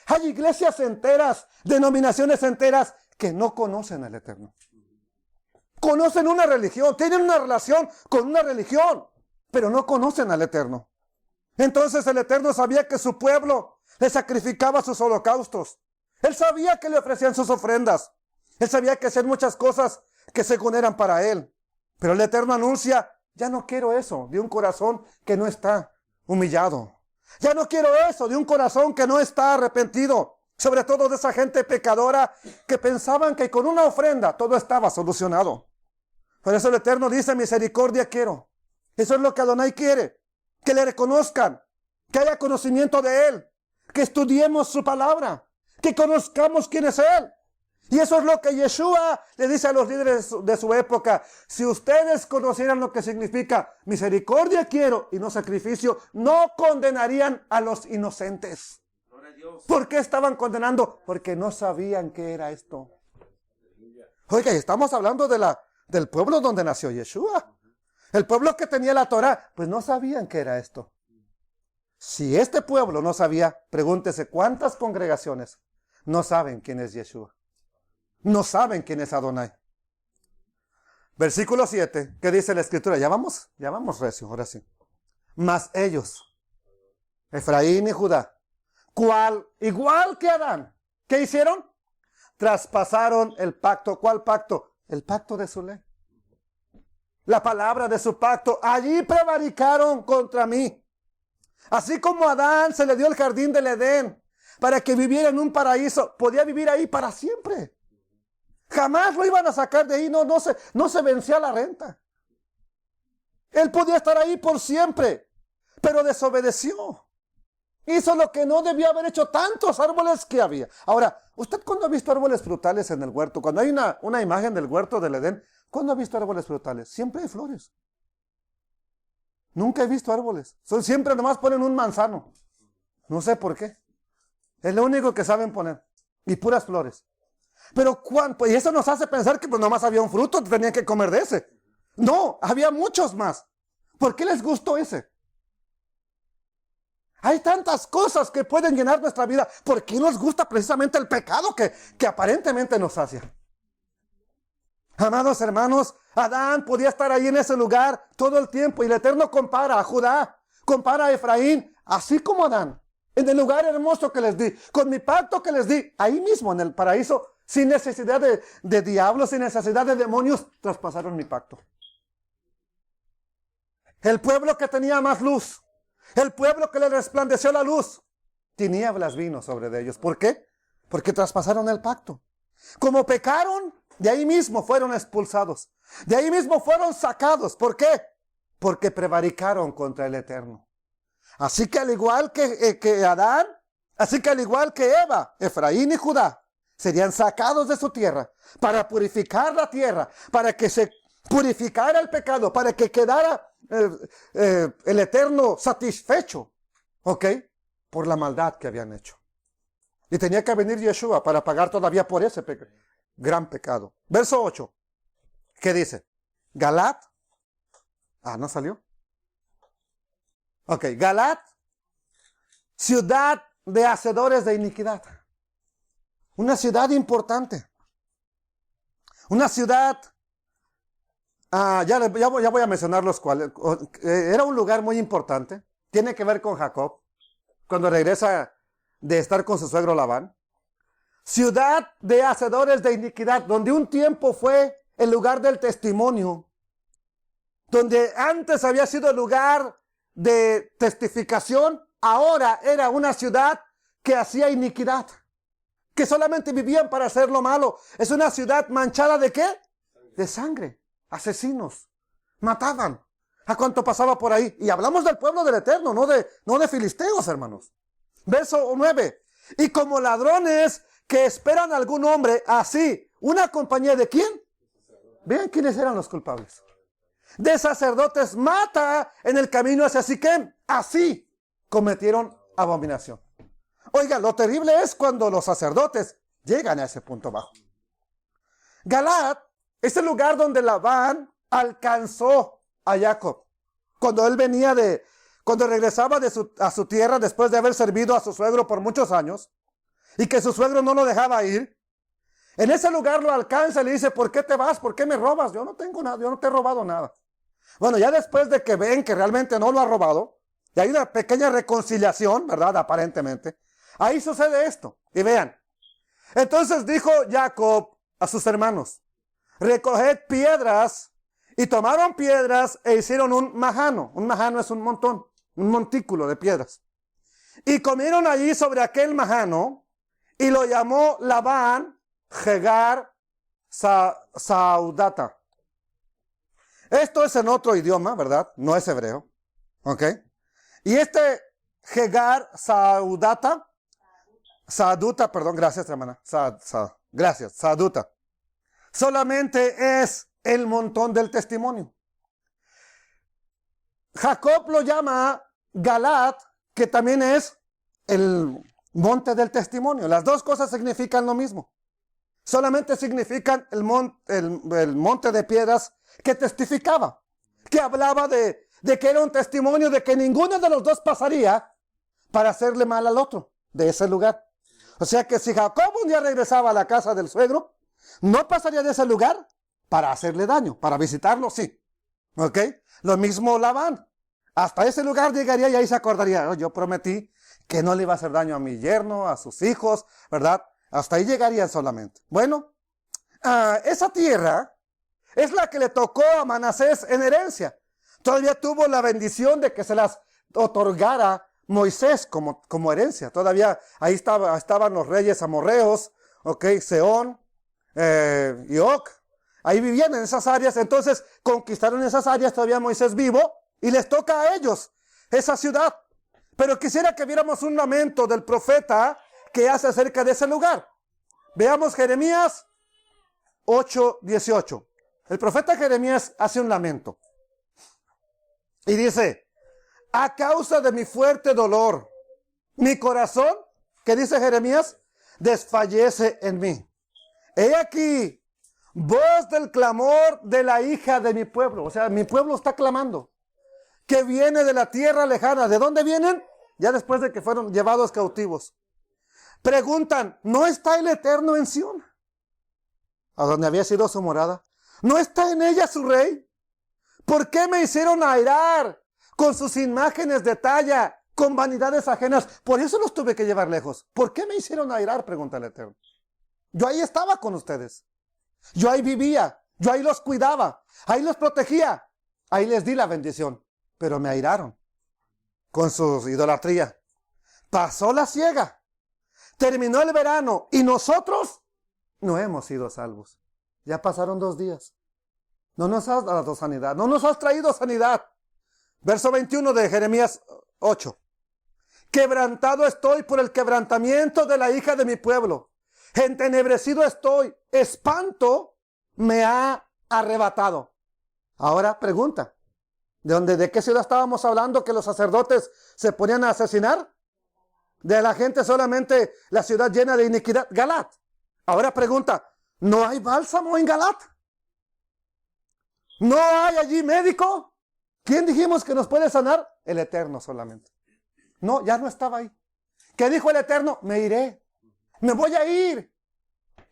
Hay iglesias enteras, denominaciones enteras que no conocen al Eterno. Conocen una religión, tienen una relación con una religión, pero no conocen al Eterno. Entonces el Eterno sabía que su pueblo le sacrificaba sus holocaustos. Él sabía que le ofrecían sus ofrendas. Él sabía que hacían muchas cosas que según eran para Él. Pero el Eterno anuncia, ya no quiero eso de un corazón que no está humillado. Ya no quiero eso de un corazón que no está arrepentido. Sobre todo de esa gente pecadora que pensaban que con una ofrenda todo estaba solucionado. Por eso el Eterno dice, misericordia quiero. Eso es lo que Adonai quiere. Que le reconozcan, que haya conocimiento de Él, que estudiemos su palabra, que conozcamos quién es Él. Y eso es lo que Yeshua le dice a los líderes de su época. Si ustedes conocieran lo que significa misericordia quiero y no sacrificio, no condenarían a los inocentes. ¿Por qué estaban condenando? Porque no sabían qué era esto. Oiga, estamos hablando del pueblo donde nació Yeshua. El pueblo que tenía la Torah, pues no sabían qué era esto. Si este pueblo no sabía, pregúntese cuántas congregaciones no saben quién es Yeshua. No saben quién es Adonai. Versículo 7, ¿qué dice la Escritura? Ya vamos recio, ahora sí. Mas ellos, Efraín y Judá, igual que Adán, ¿qué hicieron? Traspasaron el pacto. ¿Cuál pacto? El pacto de su ley. La palabra de su pacto. Allí prevaricaron contra mí. Así como a Adán se le dio el jardín del Edén para que viviera en un paraíso, podía vivir ahí para siempre. Jamás lo iban a sacar de ahí, no se vencía la renta. Él podía estar ahí por siempre, pero desobedeció. Hizo lo que no debía haber hecho, tantos árboles que había. Ahora, ¿usted cuándo ha visto árboles frutales en el huerto? Cuando hay una imagen del huerto del Edén, ¿cuándo ha visto árboles frutales? Siempre hay flores. Nunca he visto árboles. Siempre nomás ponen un manzano. No sé por qué. Es lo único que saben poner. Y puras flores. Pero y eso nos hace pensar que pues nomás había un fruto, tenían que comer de ese. No, había muchos más. ¿Por qué les gustó ese? Hay tantas cosas que pueden llenar nuestra vida. ¿Por qué nos gusta precisamente el pecado que aparentemente nos sacia? Amados hermanos, Adán podía estar ahí en ese lugar todo el tiempo y el Eterno compara a Judá, compara a Efraín, así como Adán, en el lugar hermoso que les di, con mi pacto que les di, ahí mismo en el paraíso, sin necesidad de diablos, sin necesidad de demonios, traspasaron mi pacto. El pueblo que tenía más luz, el pueblo que le resplandeció la luz, tinieblas vino sobre ellos. ¿Por qué? Porque traspasaron el pacto. Como pecaron, de ahí mismo fueron expulsados. De ahí mismo fueron sacados. ¿Por qué? Porque prevaricaron contra el Eterno. Así que al igual que Adán, así que al igual que Eva, Efraín y Judá, serían sacados de su tierra para purificar la tierra, para que se purificara el pecado, para que quedara el Eterno satisfecho, ¿ok? Por la maldad que habían hecho. Y tenía que venir Yeshua para pagar todavía por ese gran pecado. Verso 8, ¿qué dice? Galat, ¿no salió? Ok, Galat, ciudad de hacedores de iniquidad. Una ciudad importante. Una ciudad, ya voy a mencionar los cuales. Era un lugar muy importante. Tiene que ver con Jacob, cuando regresa de estar con su suegro Labán. Ciudad de hacedores de iniquidad, donde un tiempo fue el lugar del testimonio, donde antes había sido el lugar de testificación, ahora era una ciudad que hacía iniquidad, que solamente vivían para hacer lo malo. Es una ciudad manchada ¿de qué? De sangre, asesinos, mataban a cuanto pasaba por ahí. Y hablamos del pueblo del Eterno, no de filisteos, hermanos. Verso 9, y como ladrones que esperan a algún hombre, así, ¿una compañía de quién? Vean quiénes eran los culpables. De sacerdotes mata en el camino hacia Siquem. Así cometieron abominación. Oiga, lo terrible es cuando los sacerdotes llegan a ese punto bajo. Galaad es el lugar donde Labán alcanzó a Jacob. Cuando él venía cuando regresaba a su tierra después de haber servido a su suegro por muchos años y que su suegro no lo dejaba ir. En ese lugar lo alcanza y le dice, ¿por qué te vas? ¿Por qué me robas? Yo no tengo nada, yo no te he robado nada. Bueno, ya después de que ven que realmente no lo ha robado, y hay una pequeña reconciliación, ¿verdad? Aparentemente. Ahí sucede esto. Y vean. Entonces dijo Jacob a sus hermanos, recoged piedras, y tomaron piedras e hicieron un majano. Un majano es un montón, un montículo de piedras. Y comieron allí sobre aquel majano, y lo llamó Labán Jegar Saudata. Esto es en otro idioma, ¿verdad? No es hebreo. ¿Ok? Y este Jegar Saduta, perdón, gracias hermana, gracias, Saduta, solamente es el montón del testimonio. Jacob lo llama Galaad, que también es el monte del testimonio. Las dos cosas significan lo mismo. Solamente significan el monte de piedras que testificaba, que hablaba de que era un testimonio de que ninguno de los dos pasaría para hacerle mal al otro de ese lugar. O sea que si Jacob un día regresaba a la casa del suegro, no pasaría de ese lugar para hacerle daño, para visitarlo, sí. ¿Ok? Lo mismo Labán. Hasta ese lugar llegaría y ahí se acordaría, oh, yo prometí que no le iba a hacer daño a mi yerno, a sus hijos, ¿verdad? Hasta ahí llegarían solamente. Bueno, esa tierra es la que le tocó a Manasés en herencia. Todavía tuvo la bendición de que se las otorgara Moisés como herencia. Todavía ahí estaban los reyes amorreos, Sehón y Og. Ahí vivían en esas áreas. Entonces conquistaron esas áreas, todavía Moisés vivo, y les toca a ellos esa ciudad. Pero quisiera que viéramos un lamento del profeta que hace acerca de ese lugar. Veamos Jeremías 8:18. El profeta Jeremías hace un lamento. Y dice, a causa de mi fuerte dolor, mi corazón, ¿qué dice Jeremías? Desfallece en mí. He aquí, voz del clamor de la hija de mi pueblo. O sea, mi pueblo está clamando. Que viene de la tierra lejana. ¿De dónde vienen? Ya después de que fueron llevados cautivos. Preguntan, ¿no está el Eterno en Sión? A donde había sido su morada. ¿No está en ella su rey? ¿Por qué me hicieron airar con sus imágenes de talla, con vanidades ajenas? Por eso los tuve que llevar lejos. ¿Por qué me hicieron airar? Pregunta el Eterno. Yo ahí estaba con ustedes. Yo ahí vivía. Yo ahí los cuidaba. Ahí los protegía. Ahí les di la bendición. Pero me airaron con su idolatría. Pasó la siega. Terminó el verano. Y nosotros no hemos sido salvos. Ya pasaron 2 días. No nos has dado sanidad. No nos has traído sanidad. Verso 21 de Jeremías 8. Quebrantado estoy por el quebrantamiento de la hija de mi pueblo. Entenebrecido estoy. Espanto me ha arrebatado. Ahora pregunta. ¿De qué ciudad estábamos hablando que los sacerdotes se ponían a asesinar? De la gente solamente la ciudad llena de iniquidad. Galaad. Ahora pregunta. ¿No hay bálsamo en Galaad? ¿No hay allí médico? ¿Quién dijimos que nos puede sanar? El Eterno solamente. No, ya no estaba ahí. ¿Qué dijo el Eterno? Me iré. Me voy a ir.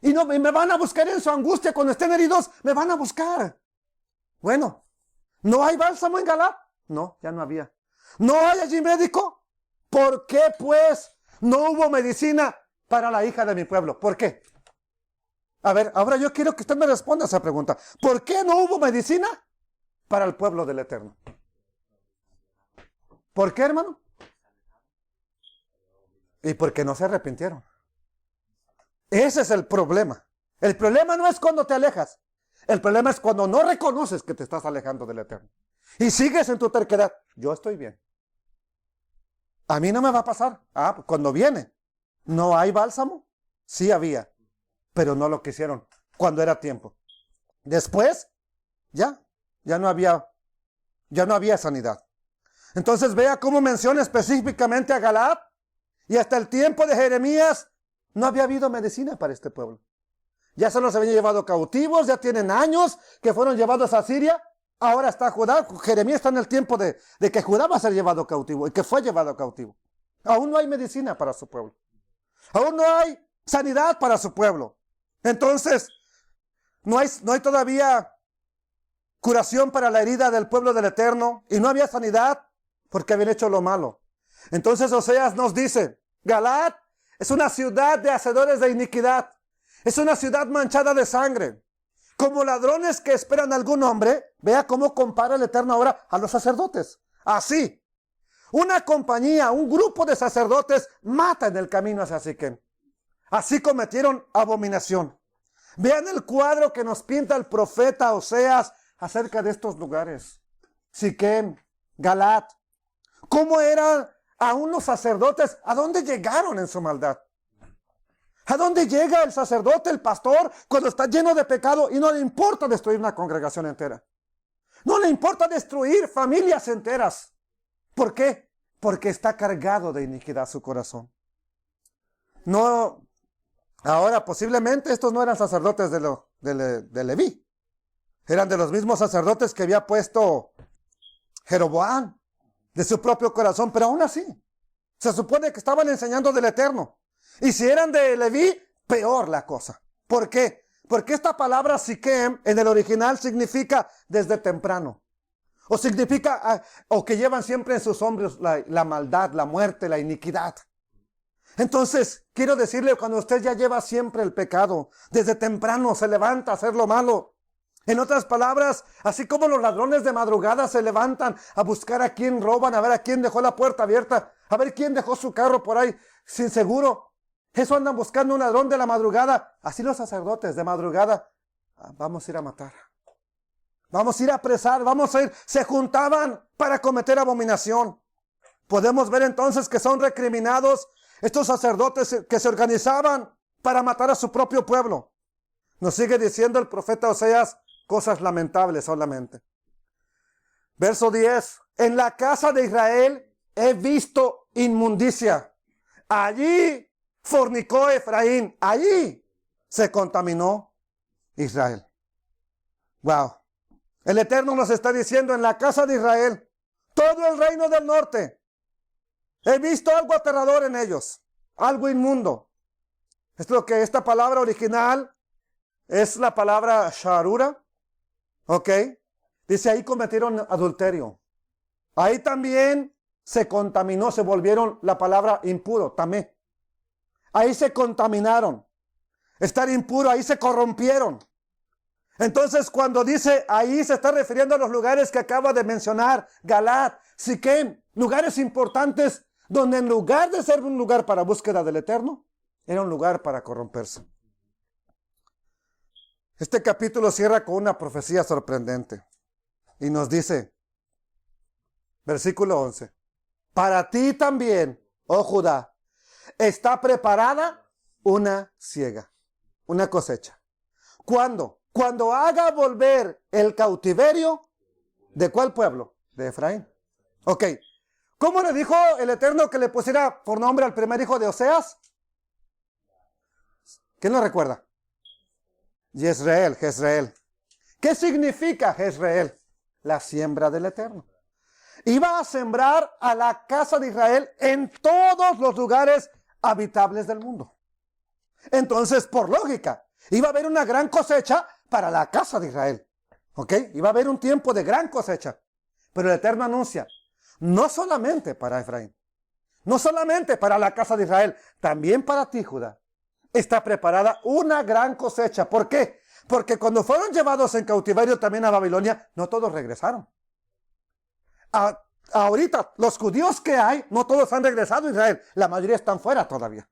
Y me van a buscar en su angustia. Cuando estén heridos, me van a buscar. Bueno, ¿no hay bálsamo en Galaad? No, ya no había. ¿No hay allí médico? ¿Por qué pues no hubo medicina para la hija de mi pueblo? ¿Por qué? A ver, ahora yo quiero que usted me responda a esa pregunta. ¿Por qué no hubo medicina para el pueblo del Eterno? ¿Por qué, hermano? Y porque no se arrepintieron. Ese es el problema. El problema no es cuando te alejas. El problema es cuando no reconoces que te estás alejando del Eterno. Y sigues en tu terquedad. Yo estoy bien. A mí no me va a pasar. Cuando viene. ¿No hay bálsamo? Sí había. Pero no lo quisieron cuando era tiempo. Después, ya no había sanidad. Entonces vea cómo menciona específicamente a Galaad, y hasta el tiempo de Jeremías no había habido medicina para este pueblo. Ya se los habían llevado cautivos, ya tienen años que fueron llevados a Siria. Ahora está Judá. Jeremías está en el tiempo de que Judá va a ser llevado cautivo y que fue llevado cautivo. Aún no hay medicina para su pueblo. Aún no hay sanidad para su pueblo. Entonces, no hay todavía curación para la herida del pueblo del Eterno, y no había sanidad porque habían hecho lo malo. Entonces Oseas nos dice, Galaad es una ciudad de hacedores de iniquidad. Es una ciudad manchada de sangre. Como ladrones que esperan algún hombre. Vea cómo compara el Eterno ahora a los sacerdotes. Así, una compañía, un grupo de sacerdotes mata en el camino hacia Siquem. Así cometieron abominación. Vean el cuadro que nos pinta el profeta Oseas acerca de estos lugares. Siquem, Galaad. ¿Cómo eran aún los sacerdotes? ¿A dónde llegaron en su maldad? ¿A dónde llega el sacerdote, el pastor, cuando está lleno de pecado y no le importa destruir una congregación entera? No le importa destruir familias enteras. ¿Por qué? Porque está cargado de iniquidad su corazón. No, ahora posiblemente estos no eran sacerdotes de Leví. Eran de los mismos sacerdotes que había puesto Jeroboam, de su propio corazón, pero aún así, se supone que estaban enseñando del Eterno. Y si eran de Leví, peor la cosa. ¿Por qué? Porque esta palabra Siquem en el original significa desde temprano. O significa, o que llevan siempre en sus hombros la maldad, la muerte, la iniquidad. Entonces, quiero decirle, cuando usted ya lleva siempre el pecado, desde temprano se levanta a hacer lo malo. En otras palabras, así como los ladrones de madrugada se levantan a buscar a quién roban, a ver a quién dejó la puerta abierta, a ver quién dejó su carro por ahí sin seguro. Eso andan buscando un ladrón de la madrugada. Así los sacerdotes de madrugada, vamos a ir a matar. Vamos a ir a apresar, se juntaban para cometer abominación. Podemos ver entonces que son recriminados estos sacerdotes que se organizaban para matar a su propio pueblo. Nos sigue diciendo el profeta Oseas cosas lamentables solamente. Verso 10. En la casa de Israel he visto inmundicia. Allí fornicó Efraín. Allí se contaminó Israel. Wow. El Eterno nos está diciendo, en la casa de Israel, todo el reino del norte, he visto algo aterrador en ellos, algo inmundo. Es lo que esta palabra original es la palabra sharura. Ok. Dice, ahí cometieron adulterio. Ahí también se contaminó, se volvieron la palabra impuro, tamé. Ahí se contaminaron. Estar impuro, ahí se corrompieron. Entonces, cuando dice ahí, se está refiriendo a los lugares que acaba de mencionar, Galaad, Siquem, lugares importantes donde en lugar de ser un lugar para búsqueda del Eterno, era un lugar para corromperse. Este capítulo cierra con una profecía sorprendente y nos dice, versículo 11, para ti también, oh Judá, está preparada una siega, una cosecha. ¿Cuándo? Cuando haga volver el cautiverio, ¿de cuál pueblo? De Efraín. Ok. ¿Cómo le dijo el Eterno que le pusiera por nombre al primer hijo de Oseas? ¿Quién lo recuerda? Jezreel. ¿Qué significa Jezreel? La siembra del Eterno. Iba a sembrar a la casa de Israel en todos los lugares habitables del mundo. Entonces, por lógica, iba a haber una gran cosecha para la casa de Israel. ¿Ok? Iba a haber un tiempo de gran cosecha. Pero el Eterno anuncia, no solamente para Efraín, no solamente para la casa de Israel, también para ti, Judá, está preparada una gran cosecha. ¿Por qué? Porque cuando fueron llevados en cautiverio también a Babilonia, no todos regresaron. Ahorita, los judíos que hay, no todos han regresado a Israel, la mayoría están fuera todavía.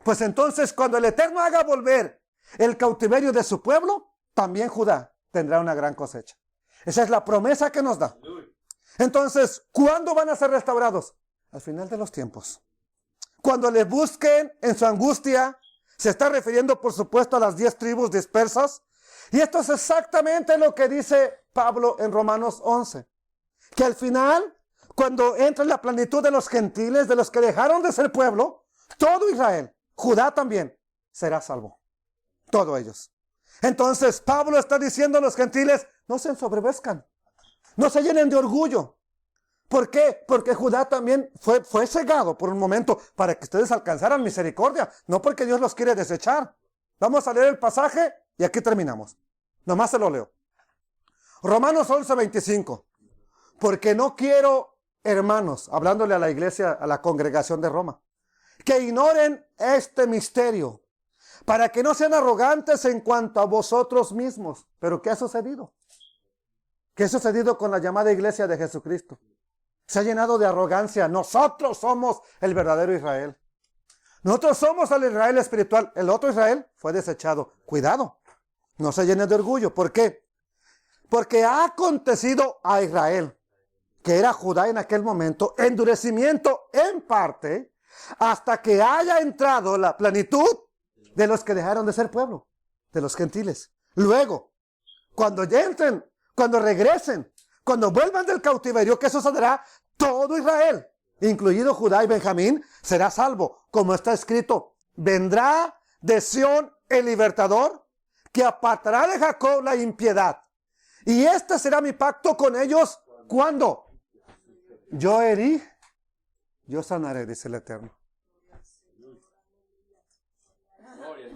Pues entonces, cuando el Eterno haga volver el cautiverio de su pueblo, también Judá tendrá una gran cosecha. Esa es la promesa que nos da. Entonces, ¿cuándo van a ser restaurados? Al final de los tiempos. Cuando le busquen en su angustia, se está refiriendo por supuesto a las 10 tribus dispersas, Y esto es exactamente lo que dice Pablo en Romanos 11. Que al final, cuando entra la plenitud de los gentiles, de los que dejaron de ser pueblo, todo Israel, Judá también, será salvo. Todos ellos. Entonces Pablo está diciendo a los gentiles, no se ensoberbezcan, no se llenen de orgullo. ¿Por qué? Porque Judá también fue cegado por un momento para que ustedes alcanzaran misericordia, no porque Dios los quiere desechar. Vamos a leer el pasaje y aquí terminamos. Nomás se lo leo. Romanos 11:25. Porque no quiero, hermanos, hablándole a la iglesia, a la congregación de Roma, que ignoren este misterio, para que no sean arrogantes en cuanto a vosotros mismos. ¿Pero qué ha sucedido? ¿Qué ha sucedido con la llamada iglesia de Jesucristo? Se ha llenado de arrogancia. Nosotros somos el verdadero Israel. Nosotros somos el Israel espiritual. El otro Israel fue desechado. Cuidado, no se llenen de orgullo. ¿Por qué? Porque ha acontecido a Israel, que era Judá en aquel momento, endurecimiento en parte, hasta que haya entrado la plenitud de los que dejaron de ser pueblo, de los gentiles. Luego, cuando ya entren, cuando regresen, cuando vuelvan del cautiverio, ¿qué sucederá? Todo Israel, incluido Judá y Benjamín, será salvo. Como está escrito, vendrá de Sión el libertador, que apartará de Jacob la impiedad. Y este será mi pacto con ellos. ¿Cuándo? Yo herí, yo sanaré, dice el Eterno.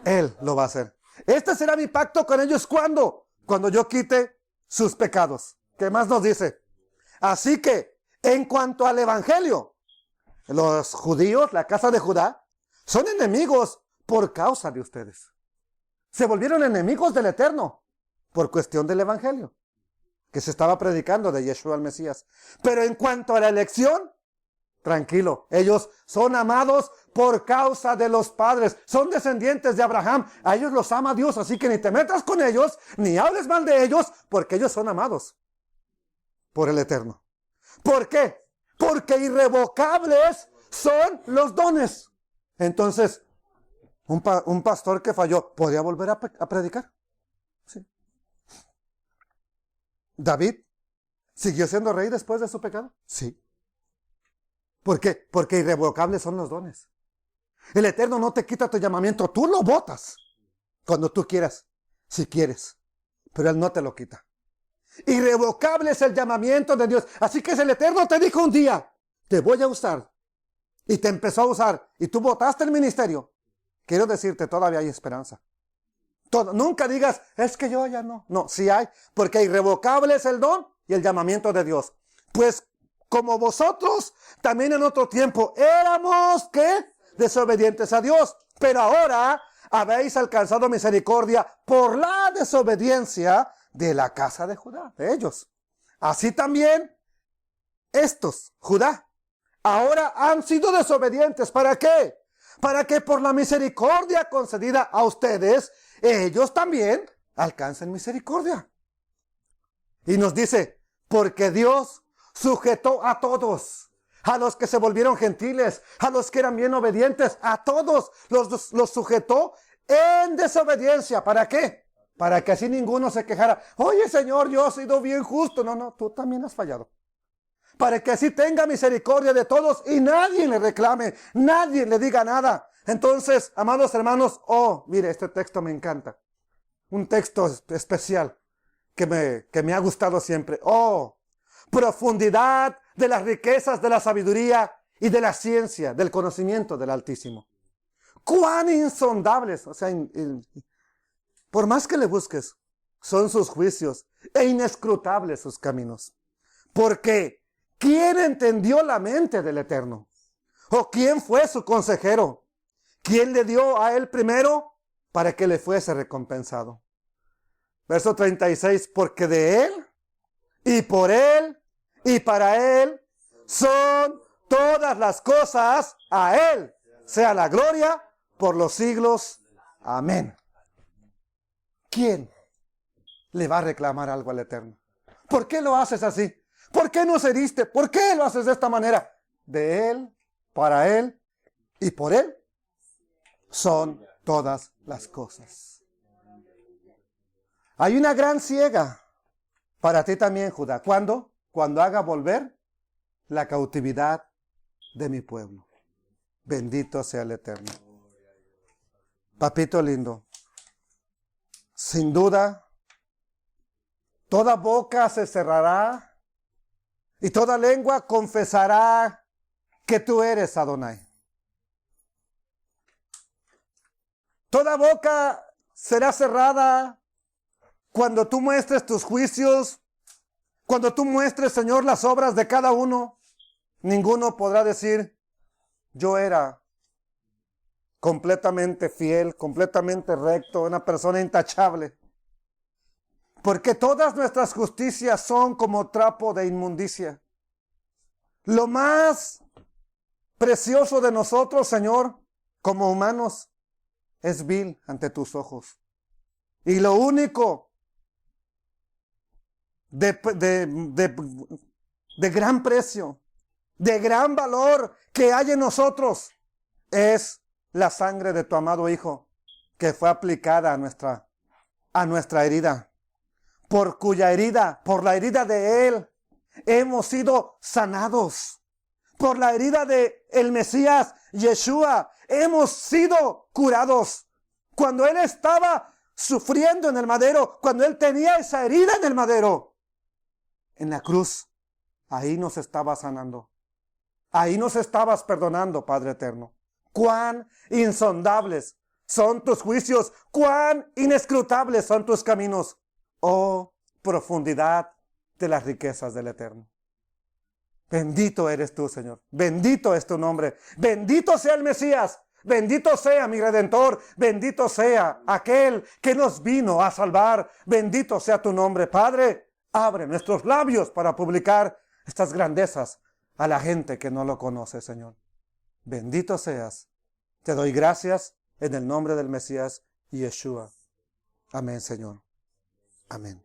Él lo va a hacer. Este será mi pacto con ellos. ¿Cuándo? Cuando yo quite sus pecados. ¿Qué más nos dice? Así que, en cuanto al evangelio, los judíos, la casa de Judá, son enemigos por causa de ustedes. Se volvieron enemigos del Eterno por cuestión del evangelio que se estaba predicando de Yeshua el Mesías. Pero en cuanto a la elección, tranquilo, ellos son amados por causa de los padres, son descendientes de Abraham, a ellos los ama Dios, así que ni te metas con ellos, ni hables mal de ellos, porque ellos son amados por el Eterno. ¿Por qué? Porque irrevocables son los dones. Entonces, un pastor que falló, ¿podría volver a predicar? Sí. ¿David siguió siendo rey después de su pecado? Sí. ¿Por qué? Porque irrevocables son los dones. El Eterno no te quita tu llamamiento, tú lo botas cuando tú quieras, si quieres, pero Él no te lo quita. Irrevocable es el llamamiento de Dios. Así que si el Eterno te dijo un día, te voy a usar, y te empezó a usar, y tú botaste el ministerio, quiero decirte, todavía hay esperanza. Nunca digas, es que yo ya no. No, sí hay, porque irrevocable es el don y el llamamiento de Dios. Pues como vosotros, también en otro tiempo, éramos, ¿qué? Desobedientes a Dios. Pero ahora habéis alcanzado misericordia por la desobediencia de la casa de Judá, de ellos. Así también estos, Judá, ahora han sido desobedientes. ¿Para qué? Para que por la misericordia concedida a ustedes, ellos también alcancen misericordia. Y nos dice, porque Dios sujetó a todos, a los que se volvieron gentiles, a los que eran bien obedientes, a todos los sujetó en desobediencia. ¿Para qué? Para que así ninguno se quejara. Oye, Señor, yo he sido bien justo. No, tú también has fallado. Para que así tenga misericordia de todos y nadie le reclame, nadie le diga nada. Entonces, amados hermanos, mire, este texto me encanta. Un texto especial que me ha gustado siempre. Profundidad de las riquezas de la sabiduría y de la ciencia, del conocimiento del Altísimo. Cuán insondables, o sea, por más que le busques, son sus juicios e inescrutables sus caminos. Porque ¿quién entendió la mente del Eterno? ¿O quién fue su consejero? ¿Quién le dio a él primero para que le fuese recompensado? Verso 36, porque de él, y por él, y para él, son todas las cosas, a él sea la gloria por los siglos. Amén. ¿Quién le va a reclamar algo al Eterno? ¿Por qué lo haces así? ¿Por qué nos heriste? ¿Por qué lo haces de esta manera? De él, para él, y por él, son todas las cosas. Hay una gran siega para ti también, Judá. ¿Cuándo? Cuando haga volver la cautividad de mi pueblo. Bendito sea el Eterno. Papito lindo, sin duda, toda boca se cerrará y toda lengua confesará que tú eres Adonai. Toda boca será cerrada cuando tú muestres tus juicios, cuando tú muestres, Señor, las obras de cada uno. Ninguno podrá decir, yo era completamente fiel, completamente recto, una persona intachable. Porque todas nuestras justicias son como trapo de inmundicia. Lo más precioso de nosotros, Señor, como humanos, es vil ante tus ojos. Y lo único de gran precio, de gran valor que hay en nosotros, es la sangre de tu amado Hijo, que fue aplicada a nuestra herida. Por cuya herida, por la herida de Él, hemos sido sanados. Por la herida de el Mesías, Yeshua, hemos sido curados. Cuando Él estaba sufriendo en el madero, cuando Él tenía esa herida en el madero, en la cruz, ahí nos estaba sanando. Ahí nos estabas perdonando, Padre eterno. Cuán insondables son tus juicios, cuán inescrutables son tus caminos. Oh, profundidad de las riquezas del Eterno. Bendito eres tú, Señor. Bendito es tu nombre. Bendito sea el Mesías. Bendito sea mi Redentor. Bendito sea aquel que nos vino a salvar. Bendito sea tu nombre, Padre. Abre nuestros labios para publicar estas grandezas a la gente que no lo conoce, Señor. Bendito seas. Te doy gracias en el nombre del Mesías Yeshua. Amén, Señor. Amén.